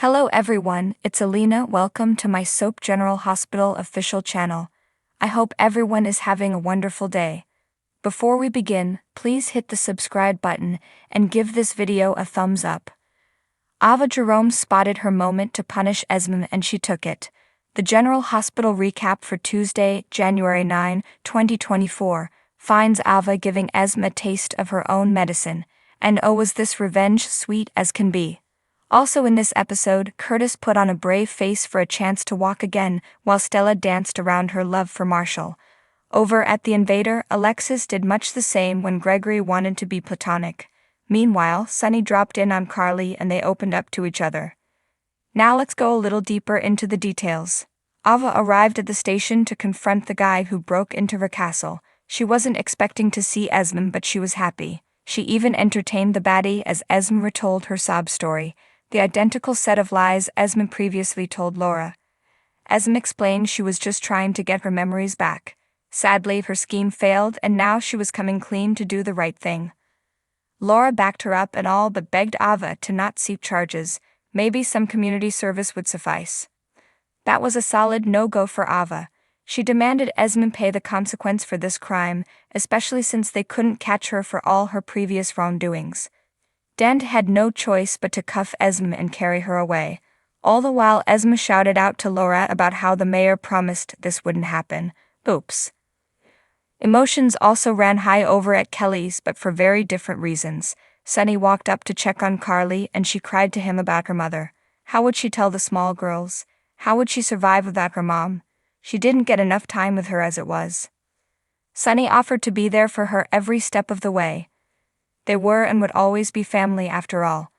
Hello everyone, it's Alina. Welcome to my Soap General Hospital official channel. I hope everyone is having a wonderful day. Before we begin, please hit the subscribe button and give this video a thumbs up. Ava Jerome spotted her moment to punish Esme and she took it. The General Hospital recap for Tuesday, January 9, 2024, finds Ava giving Esme a taste of her own medicine, and oh was this revenge sweet as can be. Also in this episode, Curtis put on a brave face for a chance to walk again, while Stella danced around her love for Marshall. Over at The Invader, Alexis did much the same when Gregory wanted to be platonic. Meanwhile, Sunny dropped in on Carly and they opened up to each other. Now let's go a little deeper into the details. Ava arrived at the station to confront the guy who broke into her castle. She wasn't expecting to see Esme, but she was happy. She even entertained the baddie as Esme retold her sob story, the identical set of lies Esme previously told Laura. Esme explained she was just trying to get her memories back. Sadly, her scheme failed and now she was coming clean to do the right thing. Laura backed her up and all but begged Ava to not seek charges. Maybe some community service would suffice. That was a solid no-go for Ava. She demanded Esme pay the consequence for this crime, especially since they couldn't catch her for all her previous wrongdoings. Dent had no choice but to cuff Esme and carry her away. All the while Esme shouted out to Laura about how the mayor promised this wouldn't happen. Oops. Emotions also ran high over at Kelly's, but for very different reasons. Sunny walked up to check on Carly and she cried to him about her mother. How would she tell the small girls? How would she survive without her mom? She didn't get enough time with her as it was. Sunny offered to be there for her every step of the way. They were and would always be family after all.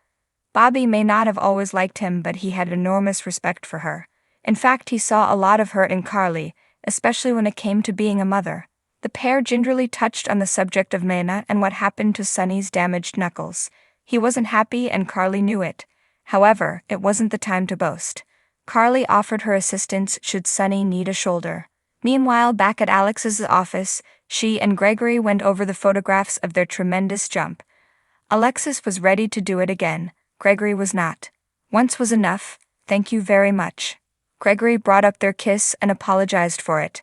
Bobby may not have always liked him, but he had enormous respect for her. In fact, he saw a lot of her in Carly, especially when it came to being a mother. The pair gingerly touched on the subject of Mena and what happened to Sunny's damaged knuckles. He wasn't happy and Carly knew it. However, it wasn't the time to boast. Carly offered her assistance should Sunny need a shoulder. Meanwhile, back at Alex's office, she and Gregory went over the photographs of their tremendous jump. Alexis was ready to do it again. Gregory was not. Once was enough, thank you very much. Gregory brought up their kiss and apologized for it.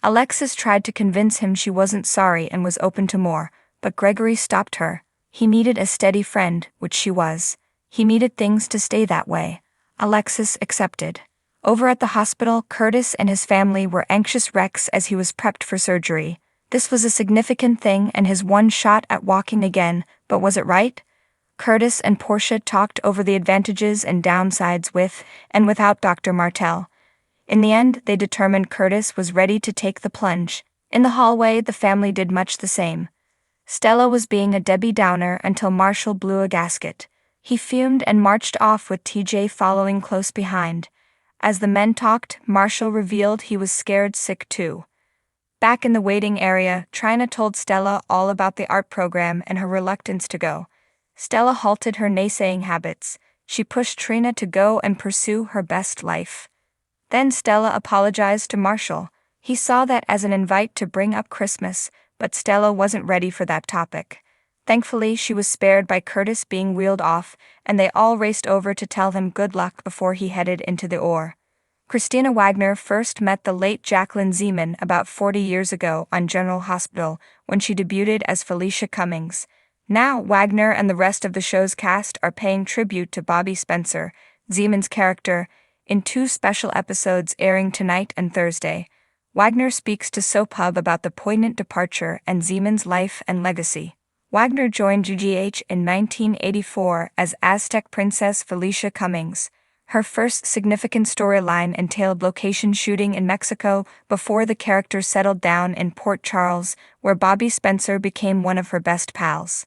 Alexis tried to convince him she wasn't sorry and was open to more, but Gregory stopped her. He needed a steady friend, which she was. He needed things to stay that way. Alexis accepted. Over at the hospital, Curtis and his family were anxious wrecks as he was prepped for surgery. This was a significant thing and his one shot at walking again, but was it right? Curtis and Portia talked over the advantages and downsides with and without Dr. Martell. In the end, they determined Curtis was ready to take the plunge. In the hallway, the family did much the same. Stella was being a Debbie Downer until Marshall blew a gasket. He fumed and marched off with TJ following close behind. As the men talked, Marshall revealed he was scared sick too. Back in the waiting area, Trina told Stella all about the art program and her reluctance to go. Stella halted her naysaying habits. She pushed Trina to go and pursue her best life. Then Stella apologized to Marshall. He saw that as an invite to bring up Christmas, but Stella wasn't ready for that topic. Thankfully, she was spared by Curtis being wheeled off, and they all raced over to tell him good luck before he headed into the OR. Christina Wagner first met the late Jacqueline Zeman about 40 years ago on General Hospital when she debuted as Felicia Cummings. Now, Wagner and the rest of the show's cast are paying tribute to Bobby Spencer, Zeman's character, in 2 special episodes airing tonight and Thursday. Wagner speaks to Soap Hub about the poignant departure and Zeman's life and legacy. Wagner joined GGH in 1984 as Aztec Princess Felicia Cummings. Her first significant storyline entailed location shooting in Mexico before the character settled down in Port Charles, where Bobby Spencer became one of her best pals.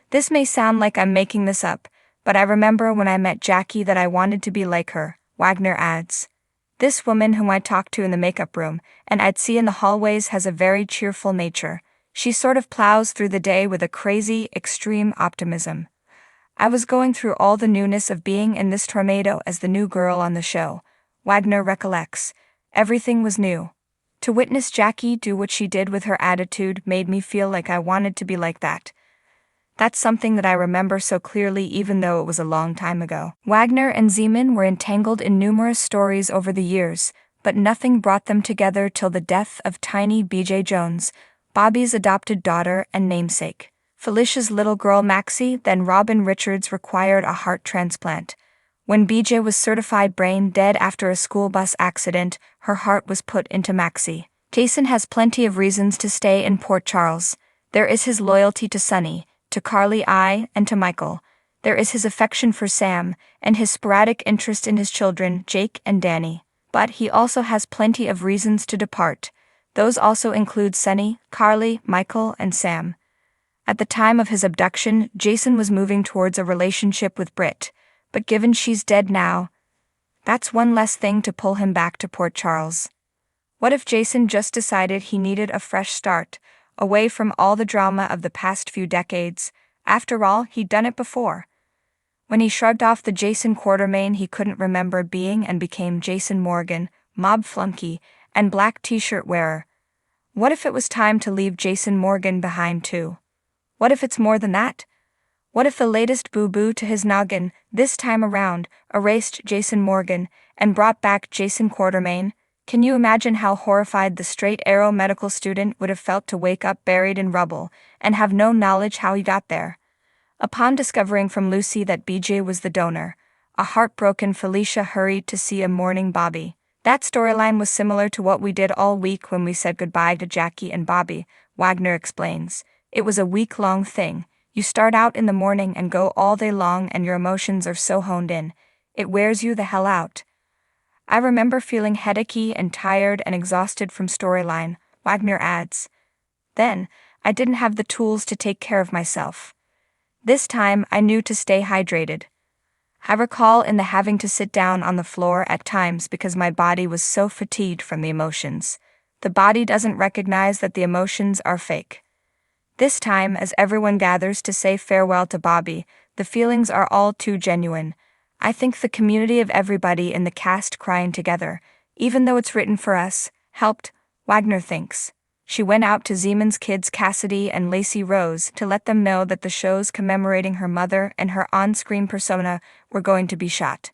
This may sound like I'm making this up, but I remember when I met Jackie that I wanted to be like her, Wagner adds. This woman whom I talked to in the makeup room and I'd see in the hallways has a very cheerful nature. She sort of plows through the day with a crazy, extreme optimism. I was going through all the newness of being in this tornado as the new girl on the show, Wagner recollects. Everything was new. To witness Jackie do what she did with her attitude made me feel like I wanted to be like that. That's something that I remember so clearly even though it was a long time ago. Wagner and Zeman were entangled in numerous stories over the years, but nothing brought them together till the death of tiny B.J. Jones, Bobby's adopted daughter and namesake. Felicia's little girl Maxie, then Robin Richards, required a heart transplant. When B.J. was certified brain dead after a school bus accident, her heart was put into Maxie. Jason has plenty of reasons to stay in Port Charles. There is his loyalty to Sonny, to Carly I, and to Michael. There is his affection for Sam, and his sporadic interest in his children, Jake and Danny. But he also has plenty of reasons to depart. Those also include Sonny, Carly, Michael, and Sam. At the time of his abduction, Jason was moving towards a relationship with Britt, but given she's dead now, that's one less thing to pull him back to Port Charles. What if Jason just decided he needed a fresh start, away from all the drama of the past few decades? After all, he'd done it before. When he shrugged off the Jason Quartermain he couldn't remember being and became Jason Morgan, mob flunky, and black t-shirt wearer. What if it was time to leave Jason Morgan behind too? What if it's more than that? What if the latest boo-boo to his noggin, this time around, erased Jason Morgan and brought back Jason Quartermain? Can you imagine how horrified the straight arrow medical student would have felt to wake up buried in rubble and have no knowledge how he got there? Upon discovering from Lucy that BJ was the donor, a heartbroken Felicia hurried to see a mourning Bobby. That storyline was similar to what we did all week when we said goodbye to Jackie and Bobby, Wagner explains. It was a week-long thing. You start out in the morning and go all day long and your emotions are so honed in. It wears you the hell out. I remember feeling headachy and tired and exhausted from storyline, Wagner adds. Then, I didn't have the tools to take care of myself. This time, I knew to stay hydrated. I recall in the having to sit down on the floor at times because my body was so fatigued from the emotions. The body doesn't recognize that the emotions are fake. This time, as everyone gathers to say farewell to Bobby, the feelings are all too genuine. I think the community of everybody in the cast crying together, even though it's written for us, helped, Wagner thinks. She went out to Zeman's kids Cassidy and Lacey Rose to let them know that the shows commemorating her mother and her on-screen persona were going to be shot.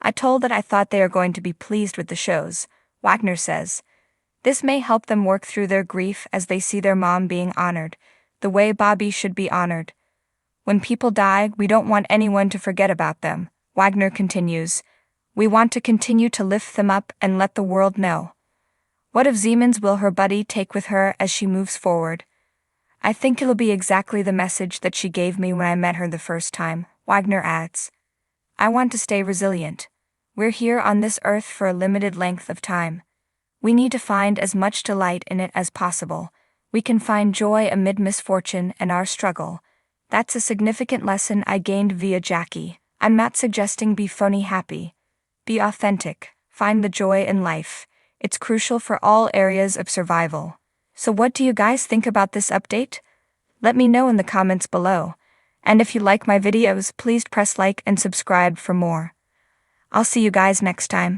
I told that I thought they are going to be pleased with the shows, Wagner says. This may help them work through their grief as they see their mom being honored, the way Bobby should be honored. When people die, we don't want anyone to forget about them, Wagner continues. We want to continue to lift them up and let the world know. What of Zeman's will her buddy take with her as she moves forward? I think it'll be exactly the message that she gave me when I met her the first time, Wagner adds. I want to stay resilient. We're here on this earth for a limited length of time. We need to find as much delight in it as possible. We can find joy amid misfortune and our struggle. That's a significant lesson I gained via Jackie. I'm not suggesting be phony happy. Be authentic. Find the joy in life. It's crucial for all areas of survival. So what do you guys think about this update? Let me know in the comments below. And if you like my videos, please press like and subscribe for more. I'll see you guys next time.